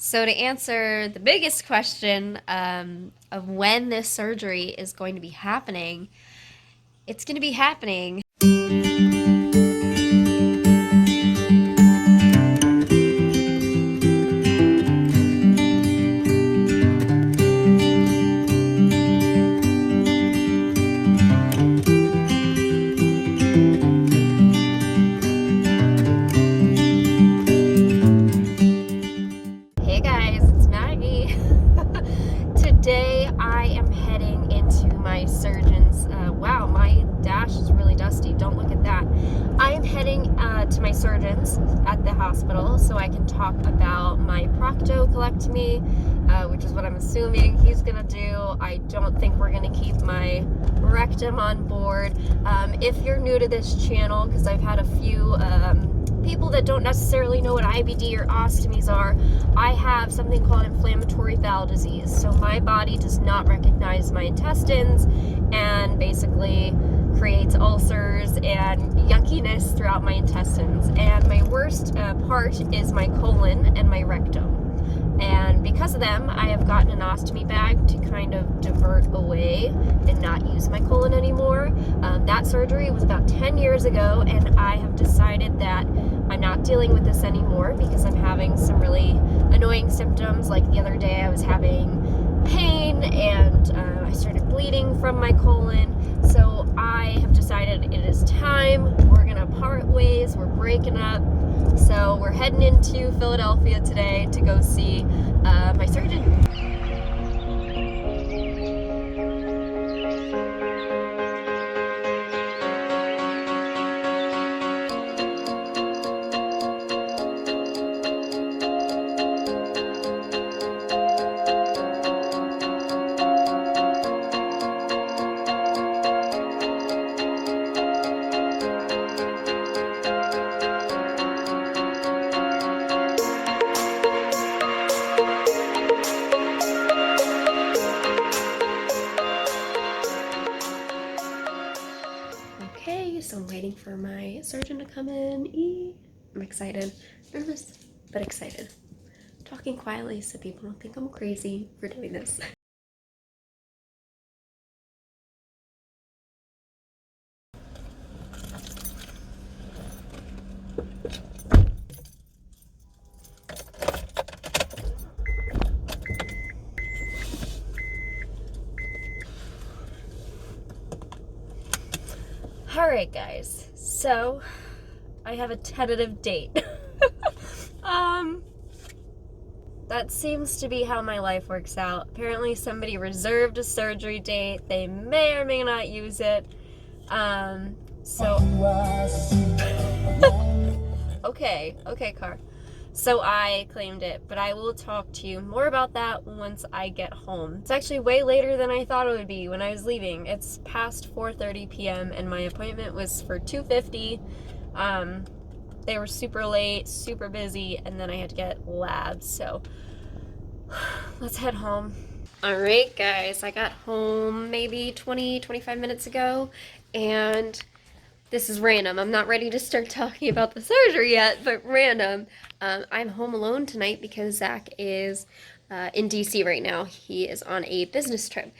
So to answer the biggest question of when this surgery is going to be happening, it's going to be happening. Hey guys, it's Maggie. Today I am heading into my surgeon's. Wow, my dash is really dusty. Don't look at that. I am heading to my surgeon's at the hospital so I can talk about my proctocolectomy, which is what I'm assuming he's gonna do. I don't think we're gonna keep my rectum on board. If you're new to this channel, because I've had a few people that don't necessarily know what IBD or ostomies are, I have something called inflammatory bowel disease. So my body does not recognize my intestines and basically creates ulcers and yuckiness throughout my intestines. And my worst part is my colon and my rectum. And because of them, I have gotten an ostomy bag to kind of divert away and not use my colon anymore. That surgery was about 10 years ago, and I have decided that I'm not dealing with this anymore because I'm having some really annoying symptoms. Like the other day I was having pain and I started bleeding from my colon. So I have decided it is time. We're gonna part ways. We're breaking up. So we're heading into Philadelphia today to go see my surgeon. Okay, so I'm waiting for my surgeon to come in. I'm excited, nervous, but excited. Talking quietly so people don't think I'm crazy for doing this. Alright guys, so I have a tentative date. That seems to be how my life works out. Apparently somebody reserved a surgery date. They may or may not use it. So okay, car. So I claimed it, but I will talk to you more about that once I get home. It's actually way later than I thought it would be when I was leaving. It's past 4:30 p.m. and my appointment was for 2:50. They were super late, super busy, and then I had to get labs, so let's head home. All right, guys, I got home maybe 25 minutes ago, and this is random. I'm not ready to start talking about the surgery yet, but random. I'm home alone tonight because Zach is in DC right now. He is on a business trip.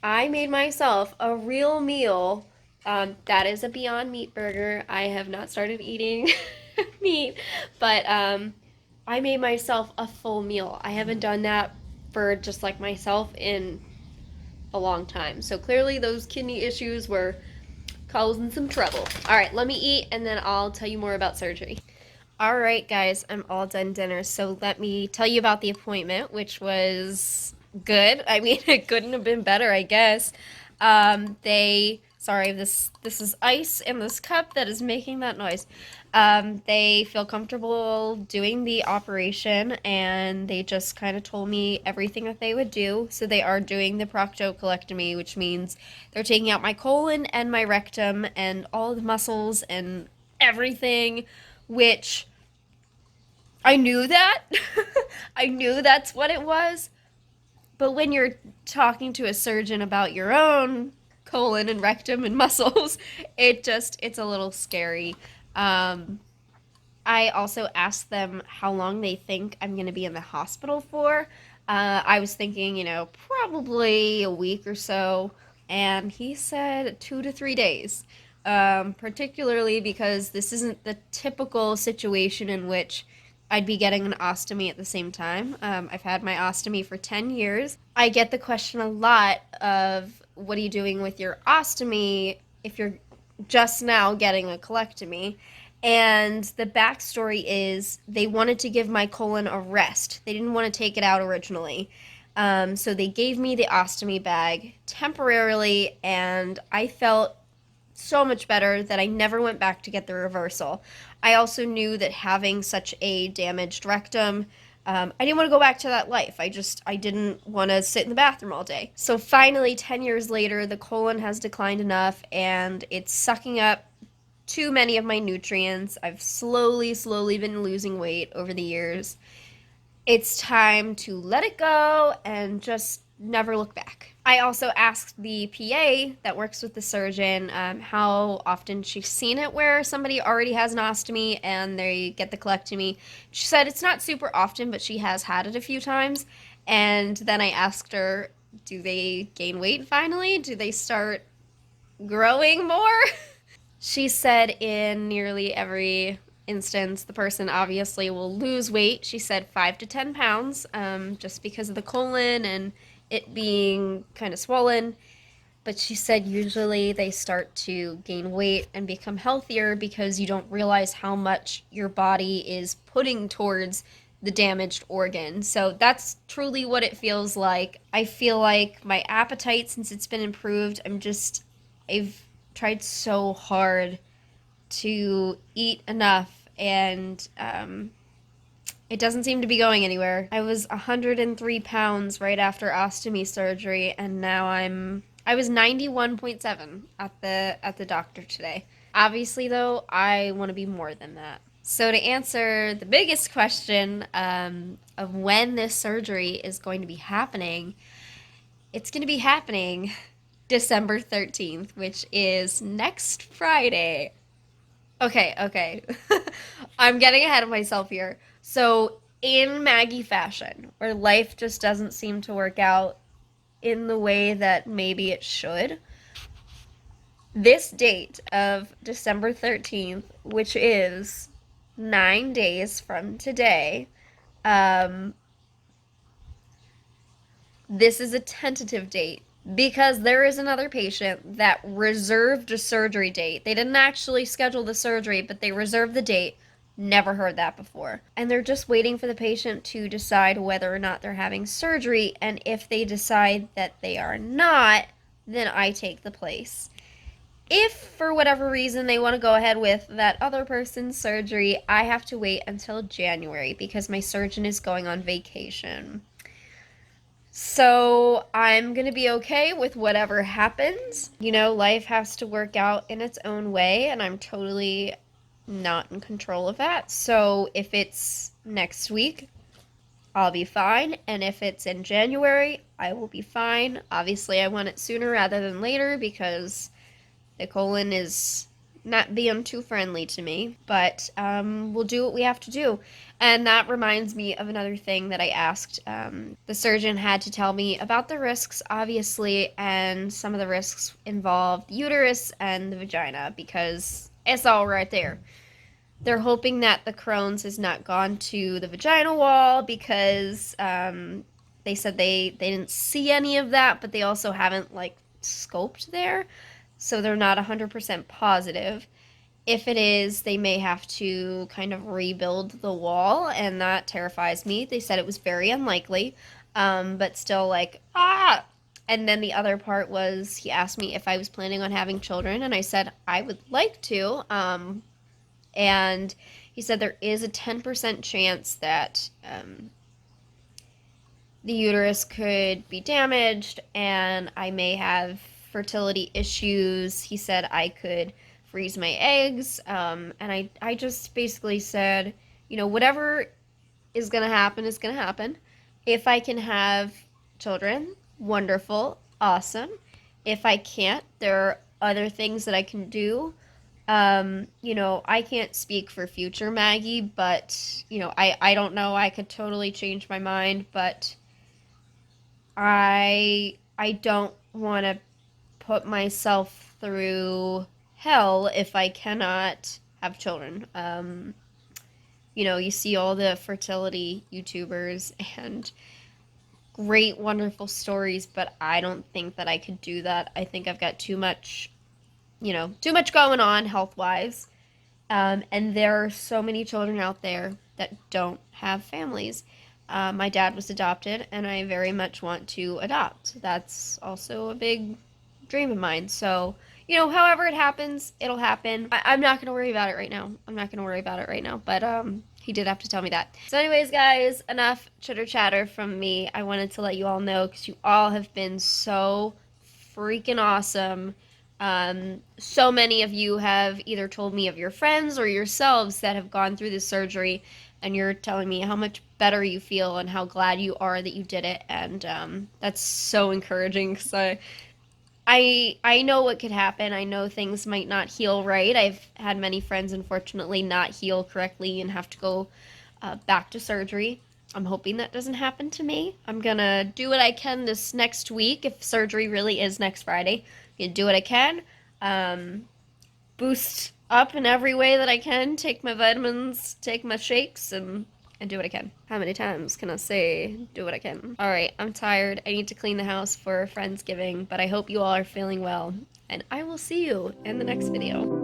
I made myself a real meal. That is a Beyond Meat burger. I have not started eating meat, but I made myself a full meal. I haven't done that for just like myself in a long time. So clearly those kidney issues were causing some trouble. All right, let me eat and then I'll tell you more about surgery. All right, guys, I'm all done dinner. So let me tell you about the appointment, which was good. I mean, it couldn't have been better, I guess. Sorry, this is ice in this cup that is making that noise. They feel comfortable doing the operation, and they just kind of told me everything that they would do. So they are doing the proctocolectomy, which means they're taking out my colon and my rectum and all the muscles and everything, which I knew that. I knew that's what it was. But when you're talking to a surgeon about your own colon and rectum and muscles, it's a little scary. I also asked them how long they think I'm going to be in the hospital for. I was thinking, probably a week or so. And he said 2 to 3 days. Particularly because this isn't the typical situation in which I'd be getting an ostomy at the same time. I've had my ostomy for 10 years. I get the question a lot of what are you doing with your ostomy if you're just now getting a colectomy? And the backstory is they wanted to give my colon a rest. They didn't want to take it out originally. So they gave me the ostomy bag temporarily, and I felt so much better that I never went back to get the reversal. I also knew that having such a damaged rectum, I didn't want to go back to that life. I didn't want to sit in the bathroom all day. So finally, 10 years later, the colon has declined enough and it's sucking up too many of my nutrients. I've slowly been losing weight over the years. It's time to let it go and just never look back. I also asked the PA that works with the surgeon how often she's seen it where somebody already has an ostomy and they get the colectomy. She said it's not super often, but she has had it a few times. And then I asked her, do they gain weight finally? Do they start growing more? She said in nearly every instance, the person obviously will lose weight. She said 5 to 10 pounds, just because of the colon and it being kind of swollen. But she said usually they start to gain weight and become healthier because you don't realize how much your body is putting towards the damaged organ. So that's truly what it feels like. I feel like my appetite, since it's been improved, I've tried so hard to eat enough, and it doesn't seem to be going anywhere. I was 103 pounds right after ostomy surgery, and now I was 91.7 at the doctor today. Obviously, though, I want to be more than that. So to answer the biggest question of when this surgery is going to be happening, it's going to be happening December 13th, which is next Friday. Okay. I'm getting ahead of myself here. So, in Maggie fashion, where life just doesn't seem to work out in the way that maybe it should, this date of December 13th, which is 9 days from today, um, this is a tentative date because there is another patient that reserved a surgery date. They didn't actually schedule the surgery, but they reserved the date. Never heard that before. And they're just waiting for the patient to decide whether or not they're having surgery. And if they decide that they are not, then I take the place. If for whatever reason they want to go ahead with that other person's surgery, I have to wait until January because my surgeon is going on vacation. So I'm going to be okay with whatever happens. Life has to work out in its own way, and I'm totally not in control of that. So if it's next week, I'll be fine. And if it's in January, I will be fine. Obviously, I want it sooner rather than later because the colon is not being too friendly to me, but we'll do what we have to do. And that reminds me of another thing that I asked. The surgeon had to tell me about the risks, obviously, and some of the risks involve the uterus and the vagina because it's all right there. They're hoping that the Crohn's has not gone to the vaginal wall because they said they didn't see any of that, but they also haven't scoped there. So they're not 100% positive. If it is, they may have to kind of rebuild the wall, and that terrifies me. They said it was very unlikely, but still And then the other part was he asked me if I was planning on having children, and I said I would like to. And he said there is a 10% chance that the uterus could be damaged, and I may have fertility issues. He said I could freeze my eggs, and I just basically said, whatever is going to happen is going to happen. If I can have children, wonderful, awesome. If I can't, there are other things that I can do. You know, I can't speak for future Maggie, but, you know, I don't know. I could totally change my mind, but I don't want to put myself through hell if I cannot have children. You know, you see all the fertility YouTubers and great, wonderful stories, but I don't think that I could do that. I think I've got too much, you know, too much going on health wise. And there are so many children out there that don't have families. My dad was adopted, and I very much want to adopt. That's also a big dream of mine. So, you know, however it happens, it'll happen. I'm not going to worry about it right now. I'm not going to worry about it right now. But he did have to tell me that. So, anyways, guys, enough chitter chatter from me. I wanted to let you all know because you all have been so freaking awesome. So many of you have either told me of your friends or yourselves that have gone through this surgery, and you're telling me how much better you feel and how glad you are that you did it. And that's so encouraging because I know what could happen. I know things might not heal right. I've had many friends, unfortunately, not heal correctly and have to go back to surgery. I'm hoping that doesn't happen to me. I'm gonna do what I can this next week. If surgery really is next Friday, I'm gonna do what I can. Um, Boost up in every way that I can. Take my vitamins, take my shakes, and do what I can. How many times can I say do what I can? All right, I'm tired. I need to clean the house for Friendsgiving, but I hope you all are feeling well, and I will see you in the next video.